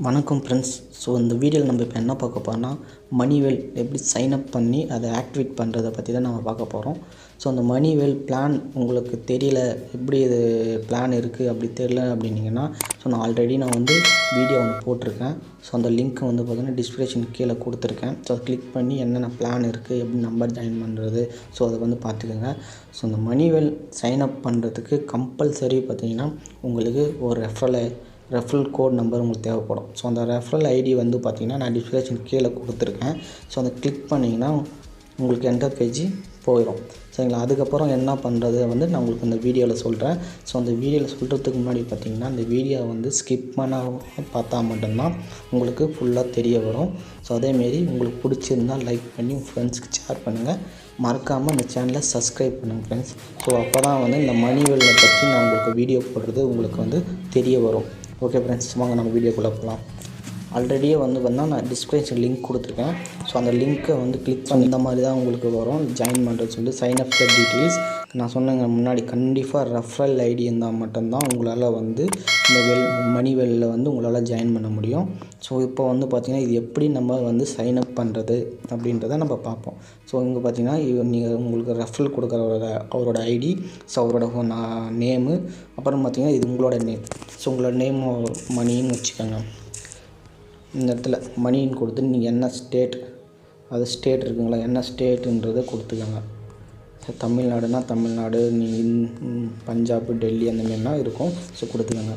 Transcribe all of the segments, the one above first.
வணக்கம் friends. So இந்த வீடியோவில் நம்ம இப்போ என்ன பார்க்க போகிறோம்னா, மணிவேல் எப்படி சைன்அப் பண்ணி அதை ஆக்டிவேட் பண்ணுறதை பற்றி தான் நம்ம பார்க்க போகிறோம். ஸோ அந்த மணிவேல் பிளான் உங்களுக்கு தெரியல, எப்படி இது பிளான் இருக்குது அப்படி தெரியல அப்படின்னீங்கன்னா, ஸோ நான் வீடியோ ஒன்று போட்டிருக்கேன். ஸோ அந்த லிங்க் வந்து பார்த்திங்கன்னா டிஸ்கிரிப்ஷன் கீழே கொடுத்துருக்கேன். ஸோ அதை கிளிக் பண்ணி என்னென்ன பிளான் இருக்குது, எப்படி நம்பர் ஜாயின் பண்ணுறது, ஸோ அதை வந்து பார்த்துக்கோங்க. ஸோ அந்த மணிவேல் சைன்அப் பண்ணுறதுக்கு கம்பல்சரி பார்த்திங்கன்னா உங்களுக்கு ஒரு ரெஃபரல் கோட் நம்பர் உங்களுக்கு தேவைப்படும். ஸோ அந்த ரெஃபரல் ஐடி வந்து பார்த்திங்கன்னா நான் டிஸ்கிரிப்ஷன் கீழே கொடுத்துருக்கேன். ஸோ அதை கிளிக் பண்ணிங்கன்னா உங்களுக்கு என்டர் பேஜ் போயிடும். சரிங்களா? அதுக்கப்புறம் என்ன பண்ணுறது வந்து நான் உங்களுக்கு இந்த வீடியோவில் சொல்கிறேன். ஸோ அந்த வீடியோவில் சொல்கிறதுக்கு முன்னாடி பார்த்திங்கன்னா இந்த வீடியோவை வந்து ஸ்கிப் பண்ண பார்த்தா மட்டும்தான் உங்களுக்கு ஃபுல்லாக தெரிய வரும். ஸோ அதேமாரி உங்களுக்கு பிடிச்சிருந்தால் லைக் பண்ணி உங்கள் ஃப்ரெண்ட்ஸ்க்கு ஷேர் பண்ணுங்கள். மறக்காமல் இந்த சேனலை சப்ஸ்கிரைப் பண்ணுங்கள் ஃப்ரெண்ட்ஸ். ஸோ அப்போ தான் வந்து இந்த மணிவேலை பற்றி நான் உங்களுக்கு வீடியோ போடுறது உங்களுக்கு வந்து தெரிய வரும். ஓகே ஃப்ரெண்ட்ஸ், வாங்க நம்ம வீடியோக்குள்ளே போகலாம். ஆல்ரெடியே வந்து நான் டிஸ்கிரிப்ஷன் லிங்க் கொடுத்துருக்கேன். ஸோ அந்த லிங்க்கை வந்து கிளிக் பண்ணி இந்த மாதிரி தான் உங்களுக்கு வரும். ஜாயின் பண்ணுறது சொல்லி சைன் அப் டீட்டெயில்ஸ் நான் சொன்னேங்க முன்னாடி. கண்டிப்பாக ரெஃபரல் ஐடி இருந்தால் மட்டும்தான் உங்களால் வந்து இந்த மணிவேலில் வந்து உங்களால் ஜாயின் பண்ண முடியும். ஸோ இப்போ வந்து பார்த்திங்கன்னா இது எப்படி நம்ம வந்து சைன் அப் பண்ணுறது அப்படின்றத நம்ம பார்ப்போம். ஸோ இங்கே பார்த்திங்கன்னா நீங்கள் உங்களுக்கு ரெஃபரல் கொடுக்குற அவரோட ஐடி, ஸோ அவரோட நேமு, அப்புறம் பார்த்திங்கன்னா இது உங்களோட நேம். ஸோ உங்களோட நேம் மணின்னு வச்சுக்கோங்க. இந்த இடத்துல மணின்னு கொடுத்து நீங்கள் என்ன ஸ்டேட், அது ஸ்டேட் இருக்குங்களா, என்ன ஸ்டேட்டுன்றதை கொடுத்துக்கோங்க. தமிழ்நாடுனா தமிழ்நாடு, பஞ்சாப், டெல்லி அந்த மாதிரிலாம் இருக்கும். ஸோ கொடுத்துக்கோங்க.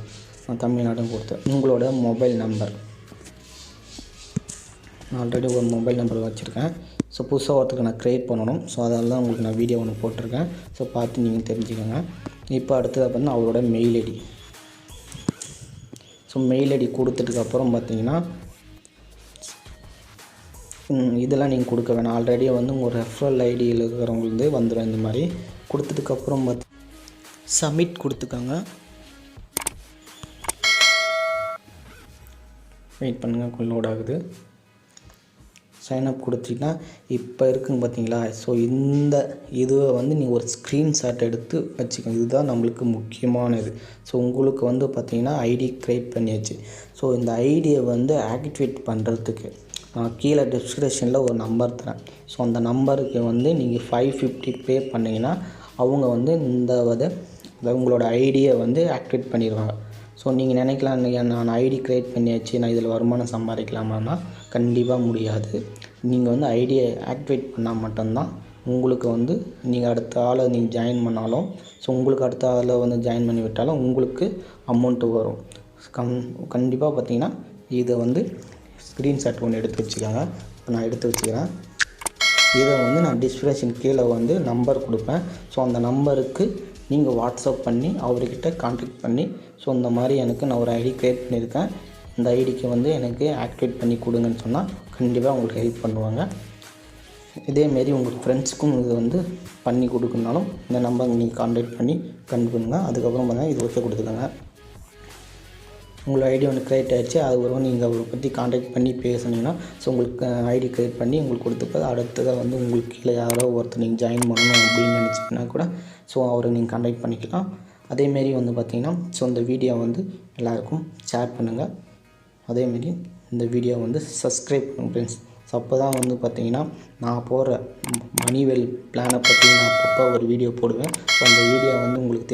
நான் தமிழ்நாடுன்னு கொடுத்தேன். உங்களோட மொபைல் நம்பர், நான் ஆல்ரெடி ஒரு மொபைல் நம்பர் வச்சுருக்கேன். ஸோ புதுசாக ஒருத்தருக்கு நான் க்ரியேட் பண்ணணும். ஸோ அதனால தான் உங்களுக்கு நான் வீடியோ ஒன்று போட்டிருக்கேன். ஸோ பார்த்து நீங்கள் தெரிஞ்சுக்கோங்க. இப்போ அடுத்தது அப்படின்னா அவரோட mail ID. So mail ID கொடுத்ததுக்கப்புறம் பார்த்தீங்கன்னா இதெல்லாம் நீங்கள் கொடுக்க வேணாம். ஆல்ரெடி வந்து உங்கள் ரெஃபரல் ஐடியில் இருக்கிறவங்களுக்கு வந்துடும். இந்த மாதிரி கொடுத்ததுக்கப்புறம் சப்மிட் கொடுத்துக்கோங்க. வெயிட் பண்ணுங்கள், லோட் ஆகுது. சைன்அப் கொடுத்தீங்கன்னா இப்போ இருக்குங்க பார்த்தீங்களா. ஸோ இந்த இதுவை வந்து நீங்கள் ஒரு ஸ்க்ரீன்ஷாட் எடுத்து வச்சுக்கோங்க. இதுதான் நம்மளுக்கு முக்கியமானது. ஸோ உங்களுக்கு வந்து பார்த்திங்கன்னா ஐடி க்ரியேட் பண்ணியாச்சு. ஸோ இந்த ஐடியை வந்து ஆக்டிவேட் பண்ணுறதுக்கு நான் கீழே டிஸ்கிரிப்ஷனில் ஒரு நம்பர் தரேன். ஸோ அந்த நம்பருக்கு வந்து நீங்கள் 550 பே பண்ணிங்கன்னா அவங்க வந்து அதாவது உங்களோட ஐடியை வந்து ஆக்டிவேட் பண்ணிடுவாங்க. ஸோ நீங்கள் நினைக்கலாம், நான் ஐடி க்ரியேட் பண்ணியாச்சு, நான் இதில் வருமானம் சம்பாதிக்கலாமான்னா கண்டிப்பாக முடியாது. நீங்கள் வந்து ஐடியை ஆக்டிவேட் பண்ணால் மட்டும்தான் உங்களுக்கு வந்து நீங்கள் அடுத்த ஆளை நீங்கள் ஜாயின் பண்ணாலும், ஸோ உங்களுக்கு அடுத்த ஆளை வந்து ஜாயின் பண்ணி விட்டாலும் உங்களுக்கு அமௌண்ட்டு வரும். கண்டிப்பாக பார்த்தீங்கன்னா இதை வந்து ஸ்க்ரீன்ஷாட் ஒன்று எடுத்து வச்சுக்கோங்க. இப்போ நான் எடுத்து வச்சுக்கிறேன். இதை வந்து நான் டிஸ்கிரிப்ஷன் கீழே வந்து நம்பர் கொடுப்பேன். ஸோ அந்த நம்பருக்கு நீங்கள் வாட்ஸ்அப் பண்ணி அவர்கிட்ட கான்டாக்ட் பண்ணி, ஸோ இந்த மாதிரி நான் ஒரு ஐடி க்ரியேட் பண்ணியிருக்கேன், இந்த ஐடிக்கு வந்து எனக்கு ஆக்டிவேட் பண்ணி கொடுங்கன்னு சொன்னால் கண்டிப்பாக உங்களுக்கு ஹெல்ப் பண்ணுவாங்க. இதேமாரி உங்கள் ஃப்ரெண்ட்ஸுக்கும் இது வந்து பண்ணி கொடுக்கணுனாலும் இந்த நம்பருக்கு நீங்கள் கான்டாக்ட் பண்ணி பண்ணுங்க. அதுக்கப்புறம் பார்த்தீங்கன்னா இது ஓகே கொடுத்துக்கோங்க. உங்களோட ஐடி ஒன்று க்ரியேட் ஆகிடுச்சு. அது ஒரு நீங்கள் அவரை பற்றி கான்டாக்ட் பண்ணி பேசுனீங்கன்னா ஸோ உங்களுக்கு ஐடி க்ரியேட் பண்ணி உங்களுக்கு கொடுத்துப்பது. அடுத்ததாக வந்து உங்களுக்கு கீழே யாரோ ஒருத்தர் நீங்கள் ஜாயின் பண்ணணும் அப்படின்னு நினச்சிங்கன்னா கூட ஸோ அவரை நீங்கள் கான்டாக்ட் பண்ணிக்கலாம். அதேமாரி வந்து பார்த்திங்கன்னா ஸோ இந்த வீடியோ வந்து எல்லாருக்கும் ஷேர் பண்ணுங்கள். அதேமாரி இந்த வீடியோ வந்து சப்ஸ்கிரைப் பண்ணுங்கள் ஃப்ரெண்ட்ஸ். ஸோ அப்போ தான் வந்து பார்த்திங்கன்னா நான் போடுற மணிவேல் பிளானை பற்றி நான் அப்பப்போ ஒரு வீடியோ போடுவேன். ஸோ அந்த வீடியோ வந்து உங்களுக்கு தெரியும்.